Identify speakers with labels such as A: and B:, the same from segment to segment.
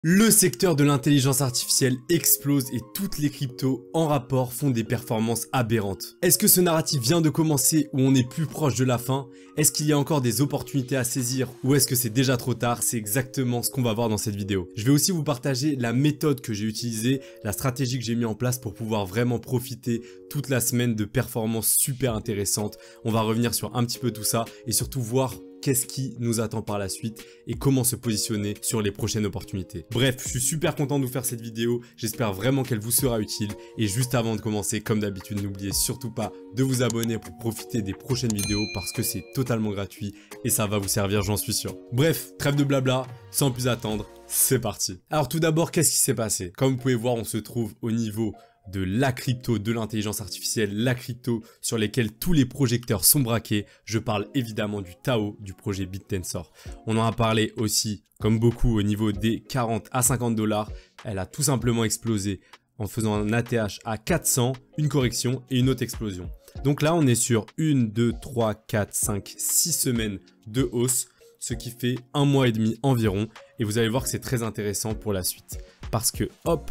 A: Le secteur de l'intelligence artificielle explose et toutes les cryptos en rapport font des performances aberrantes. Est-ce que ce narratif vient de commencer ou on est plus proche de la fin? Est-ce qu'il y a encore des opportunités à saisir ou est-ce que c'est déjà trop tard? C'est exactement ce qu'on va voir dans cette vidéo. Je vais aussi vous partager la méthode que j'ai utilisée, la stratégie que j'ai mis en place pour pouvoir vraiment profiter toute la semaine de performances super intéressantes. On va revenir sur un petit peu tout ça et surtout voir qu'est-ce qui nous attend par la suite et comment se positionner sur les prochaines opportunités. Bref, je suis super content de vous faire cette vidéo, j'espère vraiment qu'elle vous sera utile et juste avant de commencer, comme d'habitude, n'oubliez surtout pas de vous abonner pour profiter des prochaines vidéos parce que c'est totalement gratuit et ça va vous servir, j'en suis sûr. Bref, trêve de blabla, sans plus attendre, c'est parti. Alors tout d'abord, qu'est-ce qui s'est passé? Comme vous pouvez voir, on se trouve au niveau de la crypto, de l'intelligence artificielle, la crypto sur lesquelles tous les projecteurs sont braqués. Je parle évidemment du Tao, du projet BitTensor. On en a parlé aussi, comme beaucoup, au niveau des 40 à 50 $. Elle a tout simplement explosé en faisant un ATH à 400, une correction et une autre explosion. Donc là, on est sur 1, 2, 3, 4, 5, 6 semaines de hausse, ce qui fait 1 mois et demi environ. Et vous allez voir que c'est très intéressant pour la suite. Parce que hop,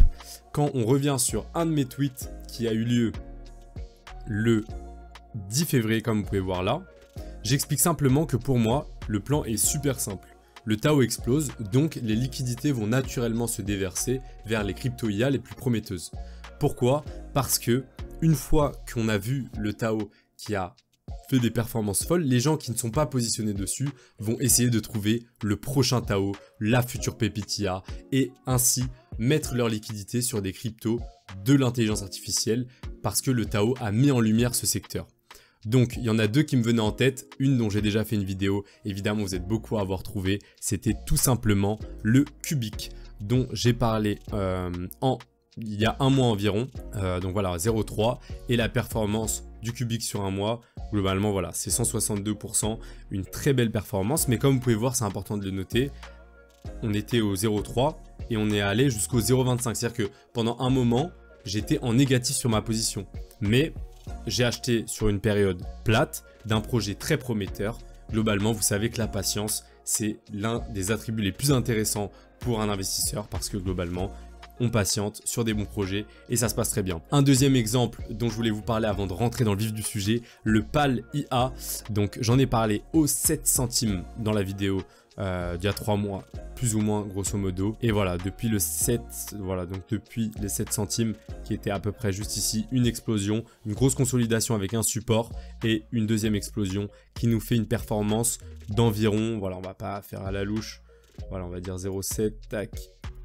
A: quand on revient sur un de mes tweets qui a eu lieu le 10 février, comme vous pouvez voir là, j'explique simplement que pour moi, le plan est super simple. Le Tao explose, donc les liquidités vont naturellement se déverser vers les crypto IA les plus prometteuses. Pourquoi? Parce que une fois qu'on a vu le Tao qui a fait des performances folles, les gens qui ne sont pas positionnés dessus vont essayer de trouver le prochain Tao, la future pépite IA et ainsi mettre leur liquidité sur des cryptos de l'intelligence artificielle parce que le Tao a mis en lumière ce secteur. Donc il y en a deux qui me venaient en tête, une dont j'ai déjà fait une vidéo, évidemment vous êtes beaucoup à avoir trouvé, c'était tout simplement le Cubic dont j'ai parlé il y a un mois environ, donc voilà 0,3 et la performance du Cubic sur un mois, globalement voilà c'est 162%, une très belle performance, mais comme vous pouvez voir c'est important de le noter, on était au 0,3 et on est allé jusqu'au 0,25, c'est-à-dire que pendant un moment j'étais en négatif sur ma position, mais j'ai acheté sur une période plate d'un projet très prometteur. Globalement vous savez que la patience c'est l'un des attributs les plus intéressants pour un investisseur parce que globalement on patiente sur des bons projets et ça se passe très bien. Un deuxième exemple dont je voulais vous parler avant de rentrer dans le vif du sujet, le PAL IA. Donc j'en ai parlé aux 7 centimes dans la vidéo d'il y a 3 mois, plus ou moins grosso modo. Et voilà, depuis le 7, voilà, donc depuis les 7 centimes qui étaient à peu près juste ici, une explosion, une grosse consolidation avec un support et une deuxième explosion qui nous fait une performance d'environ, voilà, on va pas faire à la louche, voilà, on va dire 0,7, tac,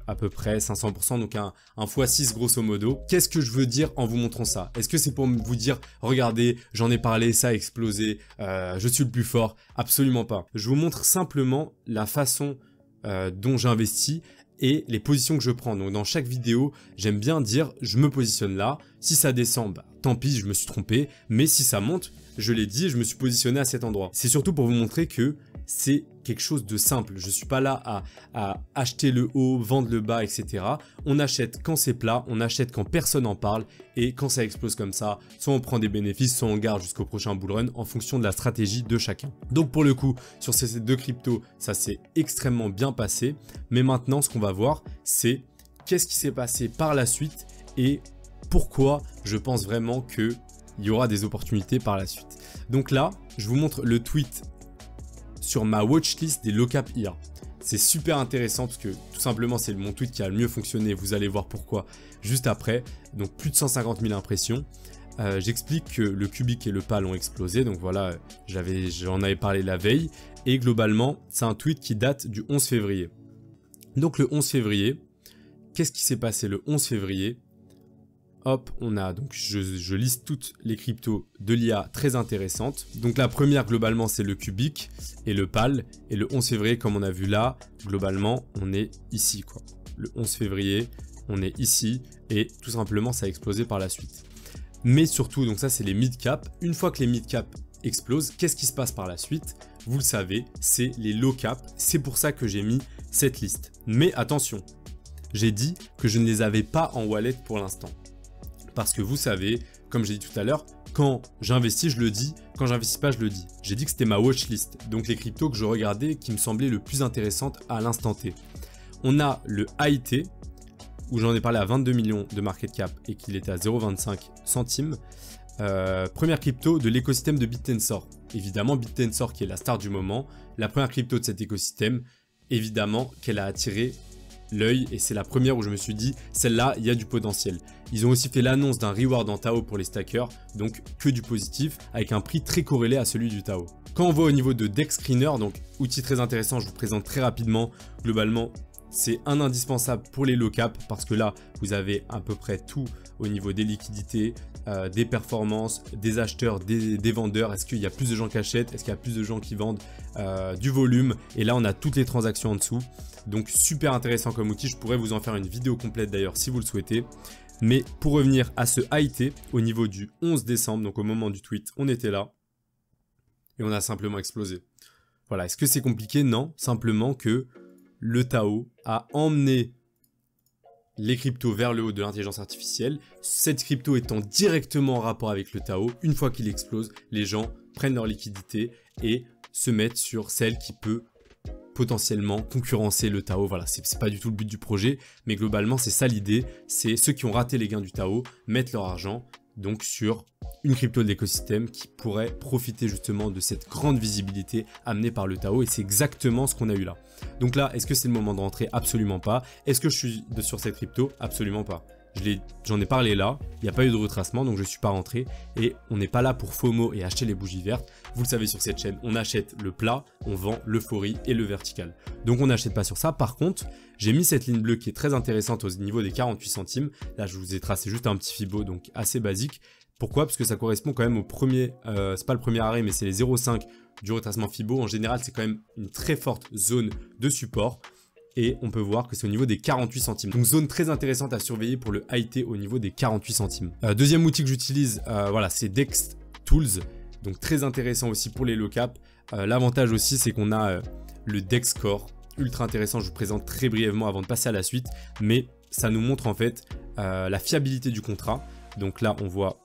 A: à peu près 500%, donc un x6 grosso modo. Qu'est-ce que je veux dire en vous montrant ça? Est-ce que c'est pour vous dire, regardez, j'en ai parlé, ça a explosé, je suis le plus fort? Absolument pas. Je vous montre simplement la façon dont j'investis et les positions que je prends. Donc dans chaque vidéo, j'aime bien dire, je me positionne là, si ça descend, bah, tant pis, je me suis trompé, mais si ça monte, je l'ai dit, je me suis positionné à cet endroit. C'est surtout pour vous montrer que c'est quelque chose de simple. Je ne suis pas là à acheter le haut, vendre le bas, etc. On achète quand c'est plat, on achète quand personne n'en parle et quand ça explose comme ça, soit on prend des bénéfices, soit on garde jusqu'au prochain bull run en fonction de la stratégie de chacun. Donc pour le coup, sur ces deux cryptos, ça s'est extrêmement bien passé. Mais maintenant, ce qu'on va voir, c'est qu'est-ce qui s'est passé par la suite et pourquoi je pense vraiment qu'il y aura des opportunités par la suite. Donc là, je vous montre le tweet sur ma watchlist des low-cap IA. C'est super intéressant parce que tout simplement c'est mon tweet qui a le mieux fonctionné, vous allez voir pourquoi juste après. Donc plus de 150 000 impressions. J'explique que le Cubic et le PAL ont explosé, donc voilà, j'en avais parlé la veille. Et globalement, c'est un tweet qui date du 11 février. Donc le 11 février, qu'est-ce qui s'est passé le 11 février? Hop, on a donc, je liste toutes les cryptos de l'IA très intéressantes. Donc la première globalement c'est le Cubic et le PAL. Et le 11 février comme on a vu là, globalement on est ici quoi. Le 11 février on est ici et tout simplement ça a explosé par la suite. Mais surtout, donc ça c'est les mid-cap. Une fois que les mid-cap explosent, qu'est-ce qui se passe par la suite? Vous le savez, c'est les low-cap. C'est pour ça que j'ai mis cette liste. Mais attention, j'ai dit que je ne les avais pas en wallet pour l'instant. Parce que vous savez, comme j'ai dit tout à l'heure, quand j'investis, je le dis. Quand j'investis pas, je le dis. J'ai dit que c'était ma watchlist. Donc les cryptos que je regardais qui me semblaient le plus intéressantes à l'instant T. On a le AIT, où j'en ai parlé à 22 millions de market cap et qu'il était à 0,25 centimes. Première crypto de l'écosystème de BitTensor. Évidemment, BitTensor qui est la star du moment. La première crypto de cet écosystème, évidemment qu'elle a attiré l'œil et c'est la première où je me suis dit, celle-là, il y a du potentiel. Ils ont aussi fait l'annonce d'un reward en Tao pour les stackers, donc que du positif, avec un prix très corrélé à celui du Tao. Quand on voit au niveau de Dex Screener, donc outil très intéressant, je vous présente très rapidement, globalement, c'est un indispensable pour les low cap parce que là, vous avez à peu près tout au niveau des liquidités, des performances, des acheteurs, des vendeurs. Est-ce qu'il y a plus de gens qui achètent? Est-ce qu'il y a plus de gens qui vendent? Du volume. Et là, on a toutes les transactions en dessous. Donc, super intéressant comme outil. Je pourrais vous en faire une vidéo complète d'ailleurs si vous le souhaitez. Mais pour revenir à ce AIT, au niveau du 11 décembre, donc au moment du tweet, on était là. Et on a simplement explosé. Voilà. Est-ce que c'est compliqué? Non. Simplement que le Tao a emmené les cryptos vers le haut de l'intelligence artificielle. Cette crypto étant directement en rapport avec le Tao, une fois qu'il explose, les gens prennent leur liquidité et se mettent sur celle qui peut potentiellement concurrencer le Tao. Voilà, c'est pas du tout le but du projet, mais globalement c'est ça l'idée, c'est ceux qui ont raté les gains du Tao mettent leur argent donc sur une crypto de l'écosystème qui pourrait profiter justement de cette grande visibilité amenée par le Tao et c'est exactement ce qu'on a eu là. Donc là, est-ce que c'est le moment de rentrer? Absolument pas. Est-ce que je suis sur cette crypto? Absolument pas. J'en ai parlé là, il n'y a pas eu de retracement donc je ne suis pas rentré et on n'est pas là pour FOMO et acheter les bougies vertes. Vous le savez sur cette chaîne, on achète le plat, on vend l'euphorie et le vertical. Donc on n'achète pas sur ça. Par contre, j'ai mis cette ligne bleue qui est très intéressante au niveau des 48 centimes. Là, je vous ai tracé juste un petit Fibo donc assez basique. Pourquoi? Parce que ça correspond quand même au premier, c'est pas le premier arrêt mais c'est les 0,5 du retracement Fibo. En général, c'est quand même une très forte zone de support. Et on peut voir que c'est au niveau des 48 centimes. Donc zone très intéressante à surveiller pour le AIT au niveau des 48 centimes. Deuxième outil que j'utilise, voilà, c'est Dex Tools. Donc très intéressant aussi pour les low cap. L'avantage aussi, c'est qu'on a le Dex Core. Ultra intéressant, je vous présente très brièvement avant de passer à la suite. Mais ça nous montre en fait la fiabilité du contrat. Donc là, on voit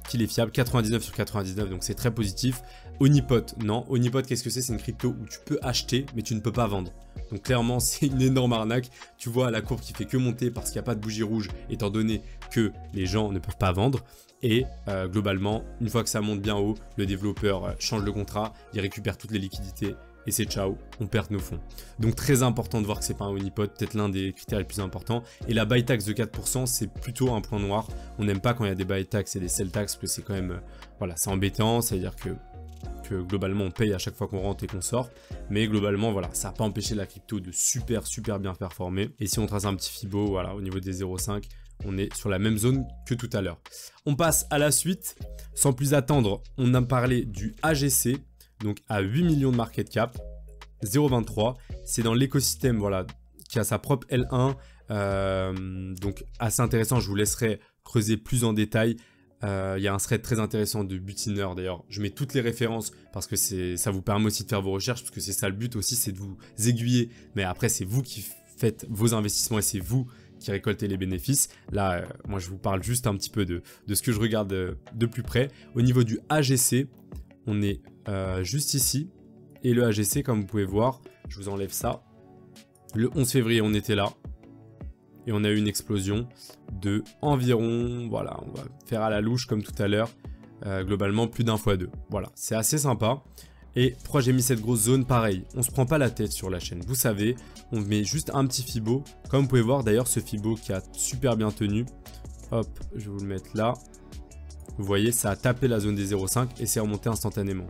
A: qu'il est fiable, 99 sur 99, donc c'est très positif. Honeypot, non. Honeypot, qu'est-ce que c'est? C'est une crypto où tu peux acheter, mais tu ne peux pas vendre. Donc clairement, c'est une énorme arnaque. Tu vois la courbe qui fait que monter parce qu'il n'y a pas de bougie rouge, étant donné que les gens ne peuvent pas vendre. Et globalement, une fois que ça monte bien haut, le développeur change le contrat, il récupère toutes les liquidités et c'est ciao, on perd nos fonds. Donc très important de voir que c'est pas un honeypot, peut-être l'un des critères les plus importants. Et la buy tax de 4%, c'est plutôt un point noir. On n'aime pas quand il y a des buy tax et des sell tax, parce que c'est quand même, voilà, c'est embêtant, c'est-à-dire que globalement on paye à chaque fois qu'on rentre et qu'on sort, mais globalement voilà, ça n'a pas empêché la crypto de super bien performer. Et si on trace un petit Fibo, voilà, au niveau des 0,5, on est sur la même zone que tout à l'heure. On passe à la suite, sans plus attendre, on a parlé du AGC, donc à 8 millions de market cap, 0,23, c'est dans l'écosystème, voilà, qui a sa propre L1, donc assez intéressant, je vous laisserai creuser plus en détail. Il y a un thread très intéressant de Butiner d'ailleurs, je mets toutes les références parce que ça vous permet aussi de faire vos recherches, parce que c'est ça le but aussi, c'est de vous aiguiller, mais après c'est vous qui faites vos investissements et c'est vous qui récoltez les bénéfices. Là, moi je vous parle juste un petit peu de ce que je regarde de plus près. Au niveau du AGC, on est juste ici, et le AGC comme vous pouvez voir, je vous enlève ça, le 11 février on était là, et on a eu une explosion de environ, voilà, on va faire à la louche comme tout à l'heure, globalement plus d'un fois deux. Voilà, c'est assez sympa. Et pourquoi j'ai mis cette grosse zone? Pareil, on se prend pas la tête sur la chaîne. Vous savez, on met juste un petit Fibo. Comme vous pouvez voir d'ailleurs, ce Fibo qui a super bien tenu. Hop, je vais vous le mettre là. Vous voyez, ça a tapé la zone des 0,5 et c'est remonté instantanément.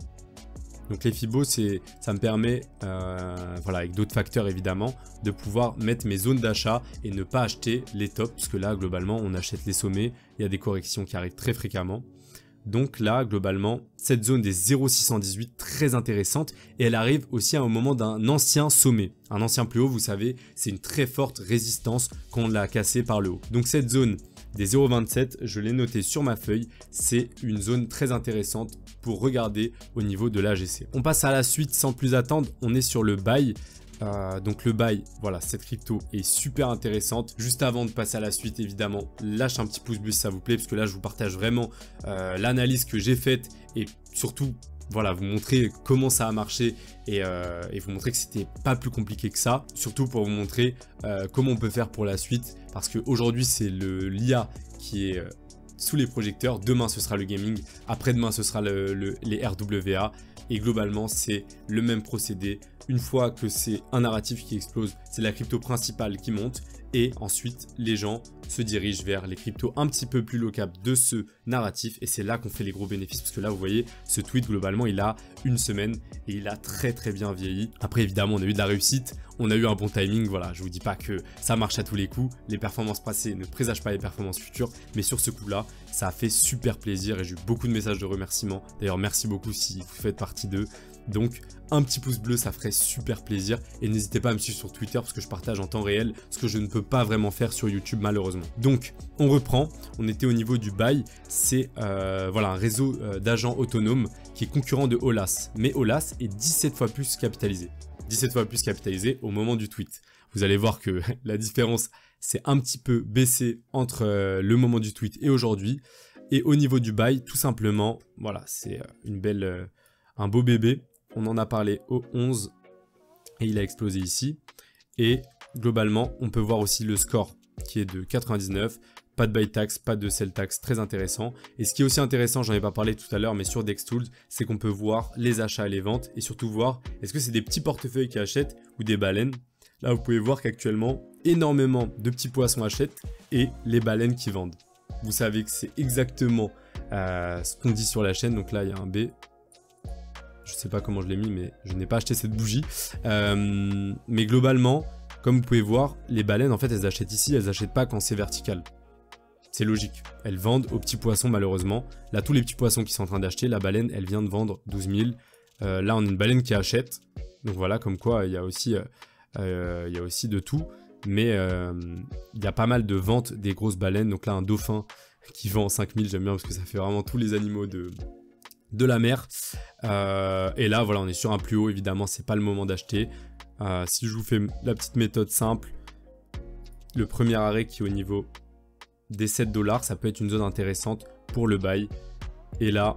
A: Donc les Fibo, ça me permet, voilà, avec d'autres facteurs évidemment, de pouvoir mettre mes zones d'achat et ne pas acheter les tops, parce que là, globalement, on achète les sommets, il y a des corrections qui arrivent très fréquemment. Donc là, globalement, cette zone des 0,618, très intéressante, et elle arrive aussi à un moment d'un ancien sommet. Un ancien plus haut, vous savez, c'est une très forte résistance quand on l'a cassé par le haut. Donc cette zone des 0,27, je l'ai noté sur ma feuille, c'est une zone très intéressante pour regarder au niveau de l'AGC. On passe à la suite sans plus attendre, on est sur le buy. Donc le buy, voilà, cette crypto est super intéressante. Juste avant de passer à la suite, évidemment, lâche un petit pouce bleu si ça vous plaît, parce que là je vous partage vraiment l'analyse que j'ai faite et surtout voilà, vous montrer comment ça a marché et vous montrer que c'était pas plus compliqué que ça. Surtout pour vous montrer comment on peut faire pour la suite. Parce qu'aujourd'hui, c'est l'IA qui est sous les projecteurs. Demain, ce sera le gaming. Après-demain, ce sera les RWA. Et globalement, c'est le même procédé. Une fois que c'est un narratif qui explose, c'est la crypto principale qui monte. Et ensuite, les gens se dirigent vers les cryptos un petit peu plus low cap de ce narratif. Et c'est là qu'on fait les gros bénéfices. Parce que là, vous voyez, ce tweet, globalement, il a une semaine et il a très très bien vieilli. Après, évidemment, on a eu de la réussite. On a eu un bon timing. Voilà, je vous dis pas que ça marche à tous les coups. Les performances passées ne présagent pas les performances futures. Mais sur ce coup-là, ça a fait super plaisir et j'ai eu beaucoup de messages de remerciements. D'ailleurs, merci beaucoup si vous faites partie d'eux. Donc, un petit pouce bleu, ça ferait super plaisir. Et n'hésitez pas à me suivre sur Twitter parce que je partage en temps réel ce que je ne peux pas vraiment faire sur YouTube malheureusement. Donc, on reprend. On était au niveau du buy. C'est voilà, un réseau d'agents autonomes qui est concurrent de Olas. Mais Olas est 17 fois plus capitalisé. 17 fois plus capitalisé au moment du tweet. Vous allez voir que la différence s'est un petit peu baissée entre le moment du tweet et aujourd'hui. Et au niveau du buy, tout simplement, voilà, c'est un beau bébé. On en a parlé au 11 et il a explosé ici. Et globalement, on peut voir aussi le score qui est de 99. Pas de buy tax, pas de sell tax, très intéressant. Et ce qui est aussi intéressant, j'en ai pas parlé tout à l'heure, mais sur DexTools, c'est qu'on peut voir les achats et les ventes et surtout voir est-ce que c'est des petits portefeuilles qui achètent ou des baleines. Là, vous pouvez voir qu'actuellement, énormément de petits poissons achètent et les baleines qui vendent. Vous savez que c'est exactement ce qu'on dit sur la chaîne. Donc là, il y a un B. Je sais pas comment je l'ai mis, mais je n'ai pas acheté cette bougie. Mais globalement, comme vous pouvez voir, les baleines, en fait, elles achètent ici, elles n'achètent pas quand c'est vertical. C'est logique. Elles vendent aux petits poissons, malheureusement. Là, tous les petits poissons qui sont en train d'acheter, la baleine, elle vient de vendre 12 000. Là, on a une baleine qui achète. Donc voilà, comme quoi, il y a aussi de tout. Mais il y a pas mal de ventes des grosses baleines. Donc là, un dauphin qui vend 5 000, j'aime bien parce que ça fait vraiment tous les animaux de la mer. Et là, voilà, on est sur un plus haut. Évidemment, c'est pas le moment d'acheter. Si je vous fais la petite méthode simple, le premier arrêt qui est au niveau des 7 $, ça peut être une zone intéressante pour le buy. Et là,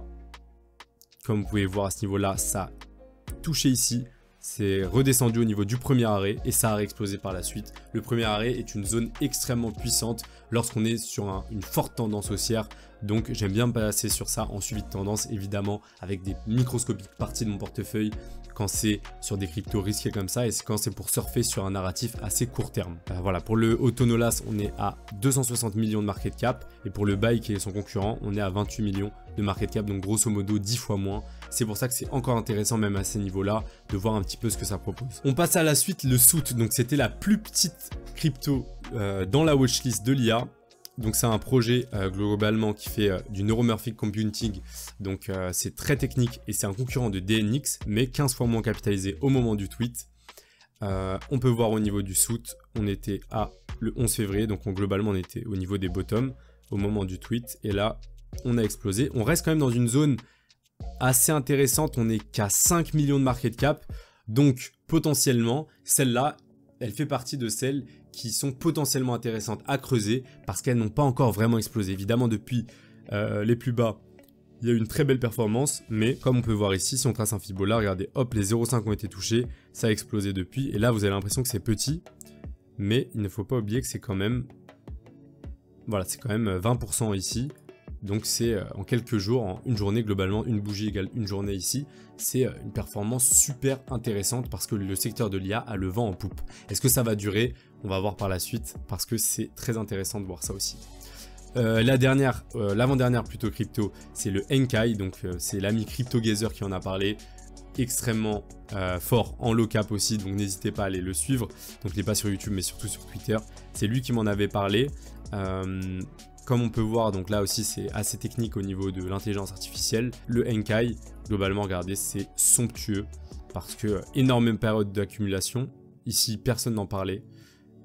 A: comme vous pouvez voir à ce niveau-là, ça a touché ici. C'est redescendu au niveau du premier arrêt et ça a réexplosé par la suite. Le premier arrêt est une zone extrêmement puissante lorsqu'on est sur une forte tendance haussière. Donc j'aime bien me passer sur ça en suivi de tendance, évidemment avec des microscopiques parties de mon portefeuille quand c'est sur des cryptos risqués comme ça et quand c'est pour surfer sur un narratif assez court terme. Voilà, pour le Autonolas, on est à 260 millions de market cap et pour le buy qui est son concurrent, on est à 28 millions de market cap, donc grosso modo 10 fois moins. C'est pour ça que c'est encore intéressant même à ces niveaux-là de voir un petit peu ce que ça propose. On passe à la suite, le Soot, donc c'était la plus petite crypto dans la watchlist de l'IA. Donc c'est un projet globalement qui fait du neuromorphic computing, donc c'est très technique et c'est un concurrent de DNX, mais 15 fois moins capitalisé au moment du tweet. On peut voir au niveau du Soot, on était à le 11 février, donc globalement on était au niveau des bottoms au moment du tweet, et là on a explosé. On reste quand même dans une zone assez intéressante, on n'est qu'à 5 millions de market cap, donc potentiellement celle-là, elle fait partie de celles qui sont potentiellement intéressantes à creuser parce qu'elles n'ont pas encore vraiment explosé. Évidemment, depuis les plus bas, il y a eu une très belle performance, mais comme on peut voir ici, si on trace un Fibonacci, regardez, hop, les 0,5 ont été touchés, ça a explosé depuis, et là vous avez l'impression que c'est petit, mais il ne faut pas oublier que c'est quand même, voilà, c'est quand même 20% ici. Donc c'est en quelques jours, en une journée globalement, une bougie égale une journée ici. C'est une performance super intéressante parce que le secteur de l'IA a le vent en poupe. Est-ce que ça va durer? On va voir par la suite parce que c'est très intéressant de voir ça aussi. L'avant-dernière plutôt crypto, c'est le Enkai, donc c'est l'ami CryptoGazer qui en a parlé. Extrêmement fort en low cap aussi, donc n'hésitez pas à aller le suivre. Donc il n'est pas sur YouTube mais surtout sur Twitter. C'est lui qui m'en avait parlé. Comme on peut voir, donc là aussi c'est assez technique au niveau de l'intelligence artificielle. Le Enkai, globalement, regardez, c'est somptueux parce que énorme période d'accumulation. Ici, personne n'en parlait.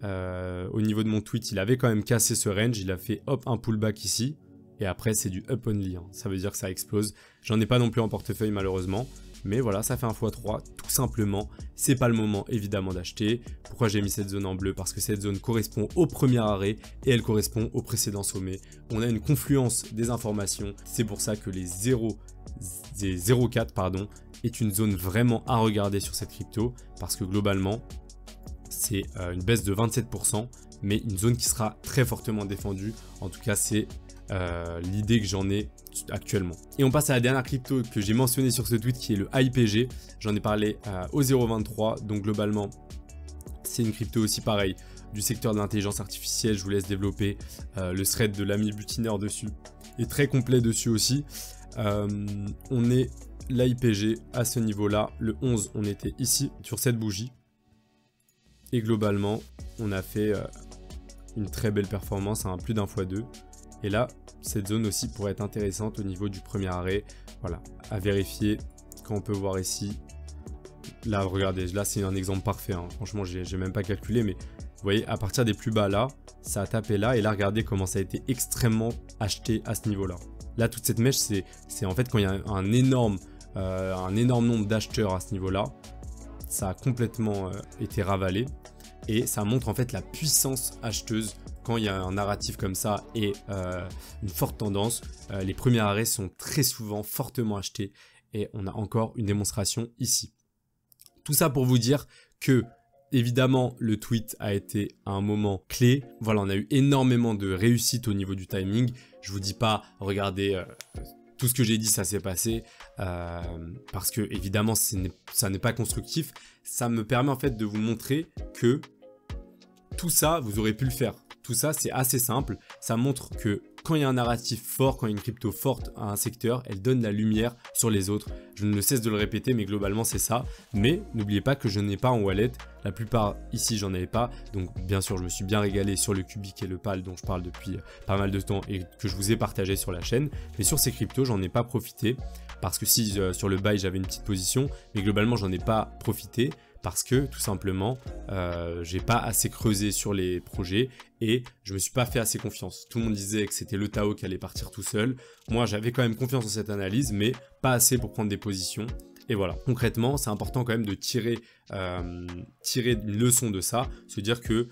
A: Au niveau de mon tweet, il avait quand même cassé ce range. Il a fait hop un pullback ici. Et après, c'est du up only. Hein. Ça veut dire que ça explose. J'en ai pas non plus en portefeuille malheureusement. Mais voilà, ça fait un x3 tout simplement. C'est pas le moment évidemment d'acheter. Pourquoi j'ai mis cette zone en bleu? Parce que cette zone correspond au premier arrêt et elle correspond au précédent sommet. On a une confluence des informations. C'est pour ça que les 0,4 pardon, est une zone vraiment à regarder sur cette crypto. Parce que globalement, c'est une baisse de 27%, mais une zone qui sera très fortement défendue. En tout cas, c'est l'idée que j'en ai actuellement. Et on passe à la dernière crypto que j'ai mentionnée sur ce tweet qui est le IPG. J'en ai parlé au 0,23. Donc globalement, c'est une crypto aussi pareil du secteur de l'intelligence artificielle. Je vous laisse développer le thread de l'ami butineur dessus. Et très complet dessus aussi. On est l'IPG à ce niveau-là. Le 11, on était ici sur cette bougie. Et globalement, on a fait une très belle performance à plus d'un x2. Et là, cette zone aussi pourrait être intéressante au niveau du premier arrêt. Voilà, à vérifier. Quand on peut voir ici, là, regardez, là c'est un exemple parfait. Hein. Franchement, j'ai même pas calculé, mais vous voyez, à partir des plus bas là, ça a tapé là. Et là, regardez comment ça a été extrêmement acheté à ce niveau-là. Là, toute cette mèche, c'est en fait quand il y a un énorme nombre d'acheteurs à ce niveau-là, ça a complètement été ravalé. Et ça montre en fait la puissance acheteuse quand il y a un narratif comme ça et une forte tendance. Les premiers arrêts sont très souvent fortement achetés et on a encore une démonstration ici. Tout ça pour vous dire que évidemment le tweet a été un moment clé. Voilà, on a eu énormément de réussite au niveau du timing. Je vous dis pas, regardez, tout ce que j'ai dit ça s'est passé parce que évidemment ça n'est pas constructif. Ça me permet en fait de vous montrer que tout ça, vous aurez pu le faire. Tout ça, c'est assez simple. Ça montre que quand il y a un narratif fort, quand il y a une crypto forte à un secteur, elle donne la lumière sur les autres. Je ne cesse de le répéter, mais globalement, c'est ça. Mais n'oubliez pas que je n'ai pas en wallet. La plupart ici, j'en avais pas. Donc, bien sûr, je me suis bien régalé sur le Cubic et le PAL dont je parle depuis pas mal de temps et que je vous ai partagé sur la chaîne. Mais sur ces cryptos, j'en ai pas profité. Parce que si sur le buy, j'avais une petite position, mais globalement, j'en ai pas profité. Parce que tout simplement, j'ai pas assez creusé sur les projets et je me suis pas fait assez confiance. Tout le monde disait que c'était le Tao qui allait partir tout seul. Moi, j'avais quand même confiance en cette analyse, mais pas assez pour prendre des positions. Et voilà, concrètement, c'est important quand même de tirer une leçon de ça, se dire que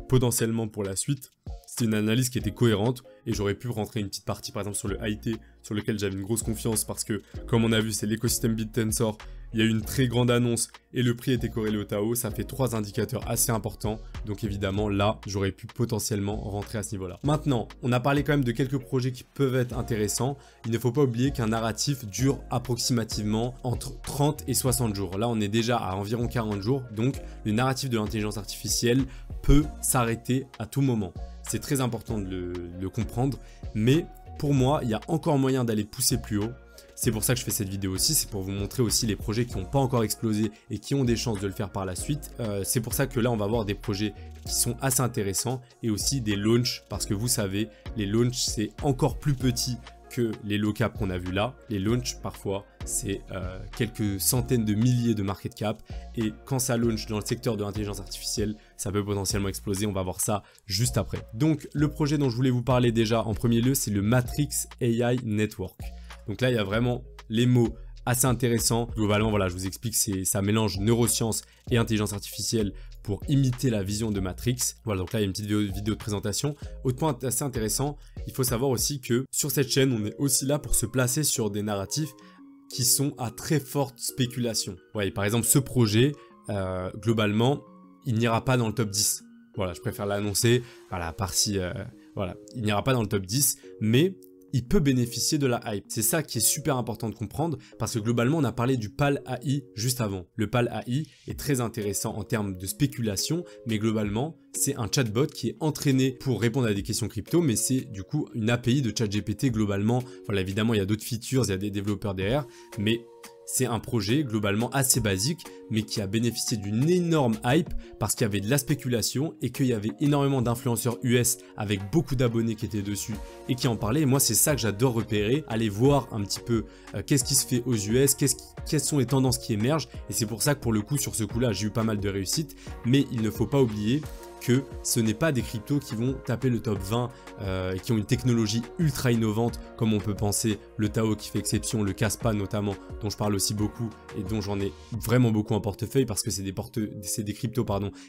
A: potentiellement pour la suite, c'était une analyse qui était cohérente et j'aurais pu rentrer une petite partie par exemple sur le IT sur lequel j'avais une grosse confiance parce que comme on a vu c'est l'écosystème BitTensor, il y a eu une très grande annonce et le prix était corrélé au Tao, ça fait 3 indicateurs assez importants donc évidemment là j'aurais pu potentiellement rentrer à ce niveau là. Maintenant on a parlé quand même de quelques projets qui peuvent être intéressants, il ne faut pas oublier qu'un narratif dure approximativement entre 30 et 60 jours, là on est déjà à environ 40 jours donc le narratif de l'intelligence artificielle peut s'arrêter à tout moment. C'est très important de le comprendre, mais pour moi, il y a encore moyen d'aller pousser plus haut. C'est pour ça que je fais cette vidéo aussi, c'est pour vous montrer aussi les projets qui n'ont pas encore explosé et qui ont des chances de le faire par la suite. C'est pour ça que là, on va voir des projets qui sont assez intéressants et aussi des launchs, parce que vous savez, les launchs, c'est encore plus petit que les low cap qu'on a vu là. Les launchs, parfois, c'est quelques centaines de milliers de market cap. Et quand ça launch dans le secteur de l'intelligence artificielle, ça peut potentiellement exploser. On va voir ça juste après. Donc, le projet dont je voulais vous parler déjà en premier lieu, c'est le Matrix AI Network. Donc là, il y a vraiment les mots assez intéressants. Globalement, voilà, je vous explique, ça mélange neurosciences et intelligence artificielle pour imiter la vision de Matrix. Voilà, donc là, il y a une petite vidéo de présentation. Autre point assez intéressant, il faut savoir aussi que sur cette chaîne, on est aussi là pour se placer sur des narratifs qui sont à très forte spéculation. Ouais, par exemple, ce projet, globalement, il n'ira pas dans le top 10. Voilà, je préfère l'annoncer. Voilà, par-ci, voilà, il n'ira pas dans le top 10, mais il peut bénéficier de la hype. C'est ça qui est super important de comprendre parce que globalement, on a parlé du PAL AI juste avant. Le PAL AI est très intéressant en termes de spéculation, mais globalement, c'est un chatbot qui est entraîné pour répondre à des questions crypto, mais c'est du coup une API de ChatGPT globalement. Voilà, évidemment, il y a d'autres features, il y a des développeurs derrière, mais c'est un projet globalement assez basique, mais qui a bénéficié d'une énorme hype parce qu'il y avait de la spéculation et qu'il y avait énormément d'influenceurs US avec beaucoup d'abonnés qui étaient dessus et qui en parlaient. Et moi, c'est ça que j'adore repérer, aller voir un petit peu qu'est-ce qui se fait aux US, quelles sont les tendances qui émergent. Et c'est pour ça que pour le coup, sur ce coup-là, j'ai eu pas mal de réussite. Mais il ne faut pas oublier que ce n'est pas des cryptos qui vont taper le top 20 et qui ont une technologie ultra innovante comme on peut penser le Tao qui fait exception, le Kaspa notamment dont je parle aussi beaucoup et dont j'en ai vraiment beaucoup en portefeuille parce que c'est des cryptos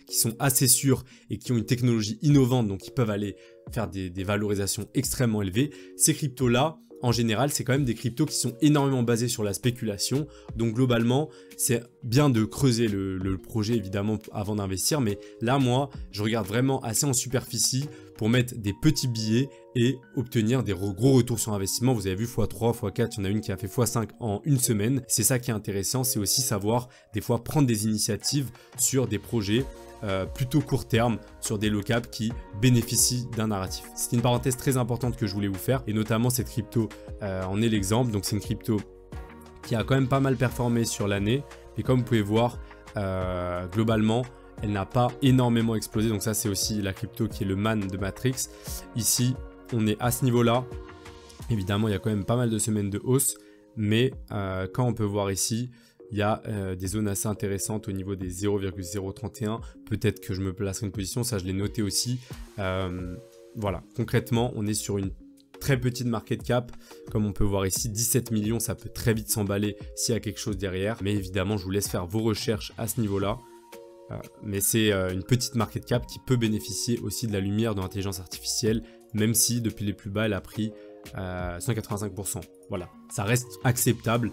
A: qui sont assez sûrs et qui ont une technologie innovante donc qui peuvent aller faire des valorisations extrêmement élevées. Ces cryptos là en général, c'est quand même des cryptos qui sont énormément basés sur la spéculation. Donc globalement, c'est bien de creuser le projet évidemment avant d'investir. Mais là, moi, je regarde vraiment assez en superficie pour mettre des petits billets et obtenir des gros retours sur investissement. Vous avez vu x3, x4, il y en a une qui a fait x5 en une semaine. C'est ça qui est intéressant, c'est aussi savoir des fois prendre des initiatives sur des projets plutôt court terme sur des low cap qui bénéficient d'un narratif. C'est une parenthèse très importante que je voulais vous faire et notamment cette crypto en est l'exemple. Donc c'est une crypto qui a quand même pas mal performé sur l'année et comme vous pouvez voir globalement elle n'a pas énormément explosé. Donc ça c'est aussi la crypto qui est le man de Matrix. Ici on est à ce niveau là. Évidemment il y a quand même pas mal de semaines de hausse mais quand on peut voir ici il y a des zones assez intéressantes au niveau des 0,031. Peut-être que je me placerai une position, ça je l'ai noté aussi. Voilà, concrètement, on est sur une très petite market cap. Comme on peut voir ici, 17 millions, ça peut très vite s'emballer s'il y a quelque chose derrière. Mais évidemment, je vous laisse faire vos recherches à ce niveau-là. Mais c'est une petite market cap qui peut bénéficier aussi de la lumière de l'intelligence artificielle, même si depuis les plus bas, elle a pris 185%. Voilà, ça reste acceptable.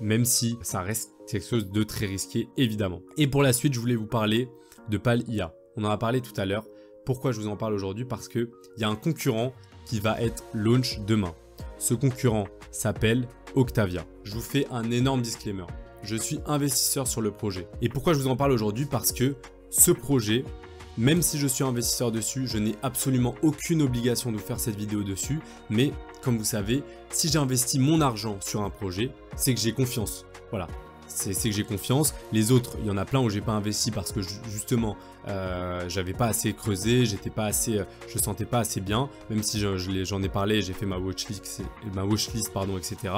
A: Même si ça reste quelque chose de très risqué évidemment. Et pour la suite, je voulais vous parler de PAL IA. On en a parlé tout à l'heure. Pourquoi je vous en parle aujourd'hui? Parce qu'il y a un concurrent qui va être launch demain. Ce concurrent s'appelle Octavia. Je vous fais un énorme disclaimer. Je suis investisseur sur le projet. Et pourquoi je vous en parle aujourd'hui? Parce que ce projet, même si je suis investisseur dessus, je n'ai absolument aucune obligation de vous faire cette vidéo dessus. Mais comme vous savez, si j'investis mon argent sur un projet, c'est que j'ai confiance. Voilà, c'est que j'ai confiance. Les autres, il y en a plein où j'ai pas investi parce que justement, j'avais pas assez creusé, j'étais pas assez, je sentais pas assez bien. Même si j'en ai parlé, j'ai fait ma watchlist, etc.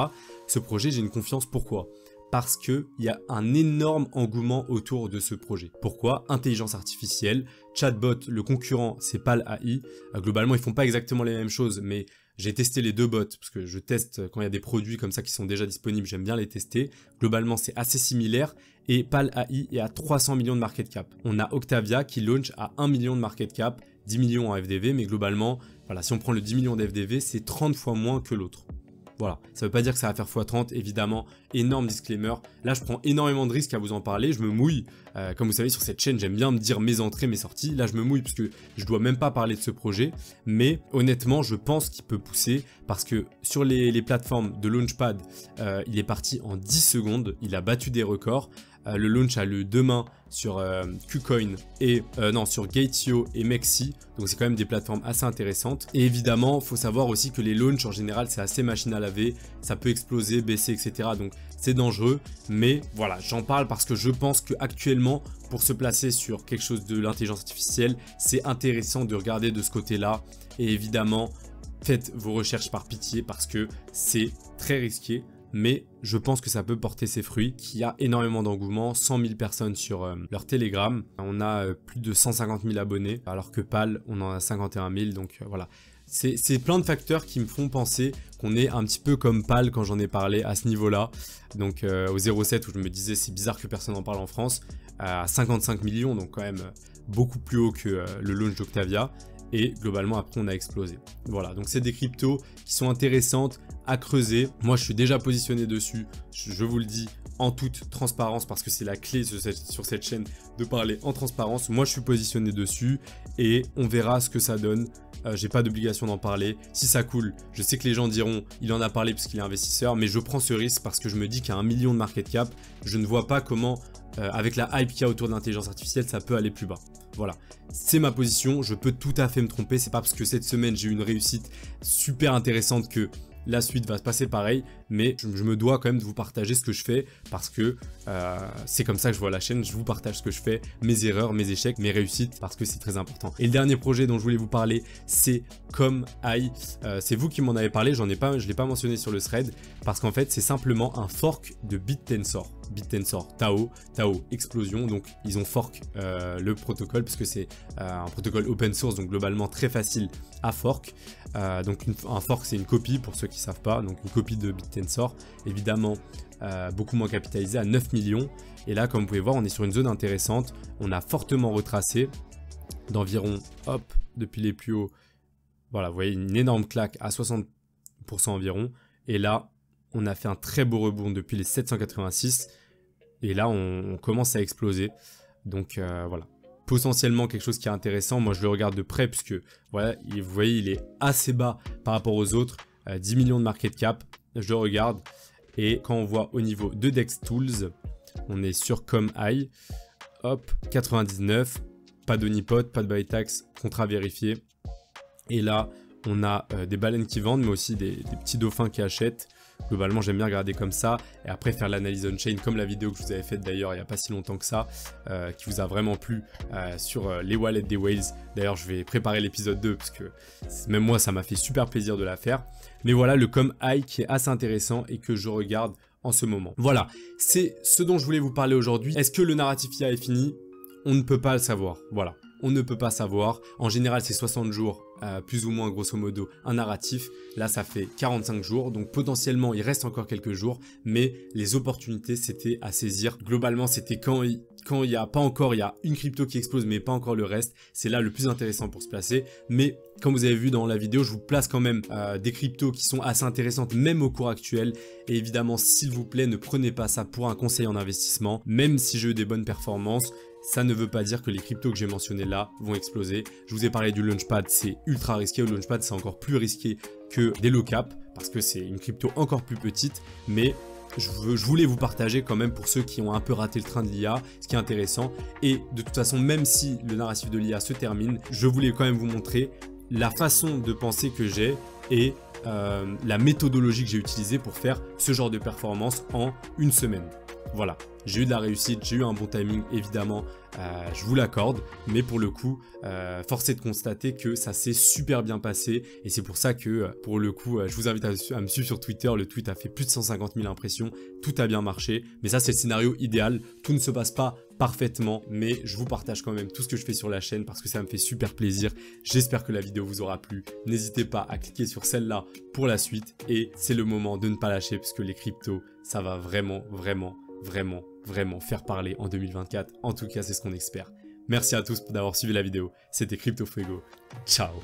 A: Ce projet, j'ai une confiance. Pourquoi? Parce qu'il y a un énorme engouement autour de ce projet. Pourquoi? Intelligence artificielle, chatbot, le concurrent, c'est PAL AI. Globalement, ils font pas exactement les mêmes choses, mais j'ai testé les deux bots parce que je teste quand il y a des produits comme ça qui sont déjà disponibles, j'aime bien les tester. Globalement, c'est assez similaire et PAL AI est à 300 millions de market cap. On a Octavia qui launch à 1 million de market cap, 10 millions en FDV, mais globalement, voilà, si on prend le 10 millions d'FDV, c'est 30 fois moins que l'autre. Voilà, ça ne veut pas dire que ça va faire x30, évidemment, énorme disclaimer. Là, je prends énormément de risques à vous en parler, je me mouille. Comme vous savez, sur cette chaîne, j'aime bien me dire mes entrées, mes sorties. Là, je me mouille parce que je dois même pas parler de ce projet. Mais honnêtement, je pense qu'il peut pousser parce que sur les plateformes de Launchpad, il est parti en 10 secondes. Il a battu des records. Le launch a lieu demain sur KuCoin et sur Gate.io et Mexi. Donc c'est quand même des plateformes assez intéressantes. Et évidemment, il faut savoir aussi que les launchs en général, c'est assez machine à laver. Ça peut exploser, baisser, etc. Donc c'est dangereux. Mais voilà, j'en parle parce que je pense qu'actuellement, pour se placer sur quelque chose de l'intelligence artificielle, c'est intéressant de regarder de ce côté-là. Et évidemment, faites vos recherches par pitié parce que c'est très risqué. Mais je pense que ça peut porter ses fruits, qu'il y a énormément d'engouement, 100 000 personnes sur leur Telegram. On a plus de 150 000 abonnés, alors que PAL, on en a 51 000, donc voilà. C'est plein de facteurs qui me font penser qu'on est un petit peu comme PAL quand j'en ai parlé à ce niveau-là. Donc au 0,7 où je me disais c'est bizarre que personne n'en parle en France, à 55 millions, donc quand même beaucoup plus haut que le launch d'Octavia. Et globalement après on a explosé. Voilà, donc c'est des cryptos qui sont intéressantes à creuser. Moi je suis déjà positionné dessus, je vous le dis en toute transparence parce que c'est la clé sur cette chaîne de parler en transparence. Moi je suis positionné dessus et on verra ce que ça donne. J'ai pas d'obligation d'en parler. Si ça coule, je sais que les gens diront il en a parlé parce qu'il est investisseur, mais je prends ce risque parce que je me dis qu'à 1 million de market cap, je ne vois pas comment avec la hype qu'il y a autour de l'intelligence artificielle, ça peut aller plus bas. Voilà, c'est ma position, je peux tout à fait me tromper, c'est pas parce que cette semaine j'ai eu une réussite super intéressante que la suite va se passer pareil. mais je me dois quand même de vous partager ce que je fais parce que c'est comme ça que je vois la chaîne, je vous partage ce que je fais, mes erreurs, mes échecs, mes réussites, parce que c'est très important. Et le dernier projet dont je voulais vous parler, c'est Com'Eye. C'est vous qui m'en avez parlé, je l'ai pas mentionné sur le thread, parce qu'en fait c'est simplement un fork de BitTensor. BitTensor Tao Explosion, donc ils ont fork le protocole parce que c'est un protocole open source, donc globalement très facile à fork. Donc un fork c'est une copie pour ceux qui ne savent pas, donc une copie de BitTensor, évidemment beaucoup moins capitalisé à 9 millions. Et là comme vous pouvez voir on est sur une zone intéressante, on a fortement retracé d'environ, hop, depuis les plus hauts, voilà vous voyez une énorme claque à 60% environ, et là on a fait un très beau rebond depuis les 786 et là on commence à exploser. Donc voilà, potentiellement quelque chose qui est intéressant. Moi je le regarde de près puisque voilà, vous voyez il est assez bas par rapport aux autres, 10 millions de market cap. Je le regarde et quand on voit au niveau de Dex Tools, on est sur Com'Eye, hop, 99, pas de Nipot, pas de buy tax, contrat vérifié. Et là on a des baleines qui vendent mais aussi des petits dauphins qui achètent. Globalement j'aime bien regarder comme ça et après faire l'analyse on-chain comme la vidéo que je vous avais faite d'ailleurs il n'y a pas si longtemps que ça, qui vous a vraiment plu sur les wallets des whales. D'ailleurs je vais préparer l'épisode 2 parce que même moi ça m'a fait super plaisir de la faire. Mais voilà le Com'Eye qui est assez intéressant et que je regarde en ce moment. Voilà, c'est ce dont je voulais vous parler aujourd'hui. Est-ce que le narratif IA est fini? On ne peut pas le savoir, voilà. On ne peut pas savoir. En général, c'est 60 jours, plus ou moins grosso modo, un narratif. Là, ça fait 45 jours. Donc potentiellement, il reste encore quelques jours. Mais les opportunités, c'était à saisir. Globalement, c'était quand il y a pas encore, il y a une crypto qui explose, mais pas encore le reste. C'est là le plus intéressant pour se placer. Mais comme vous avez vu dans la vidéo, je vous place quand même des cryptos qui sont assez intéressantes, même au cours actuel. Et évidemment, s'il vous plaît, ne prenez pas ça pour un conseil en investissement. Même si j'ai eu des bonnes performances, ça ne veut pas dire que les cryptos que j'ai mentionnés là vont exploser. Je vous ai parlé du Launchpad, c'est ultra risqué. Le Launchpad, c'est encore plus risqué que des low cap parce que c'est une crypto encore plus petite. Mais je voulais vous partager quand même pour ceux qui ont un peu raté le train de l'IA, ce qui est intéressant. Et de toute façon, même si le narratif de l'IA se termine, je voulais quand même vous montrer la façon de penser que j'ai et la méthodologie que j'ai utilisée pour faire ce genre de performance en une semaine. Voilà, j'ai eu de la réussite, j'ai eu un bon timing évidemment, je vous l'accorde, mais pour le coup, force est de constater que ça s'est super bien passé et c'est pour ça que pour le coup, je vous invite à me suivre sur Twitter, le tweet a fait plus de 150 000 impressions, tout a bien marché, mais ça c'est le scénario idéal, tout ne se passe pas parfaitement, mais je vous partage quand même tout ce que je fais sur la chaîne parce que ça me fait super plaisir. J'espère que la vidéo vous aura plu, n'hésitez pas à cliquer sur celle-là pour la suite et c'est le moment de ne pas lâcher parce que les cryptos, ça va vraiment faire parler en 2024. En tout cas, c'est ce qu'on espère. Merci à tous d'avoir suivi la vidéo. C'était Crypto Fuego. Ciao.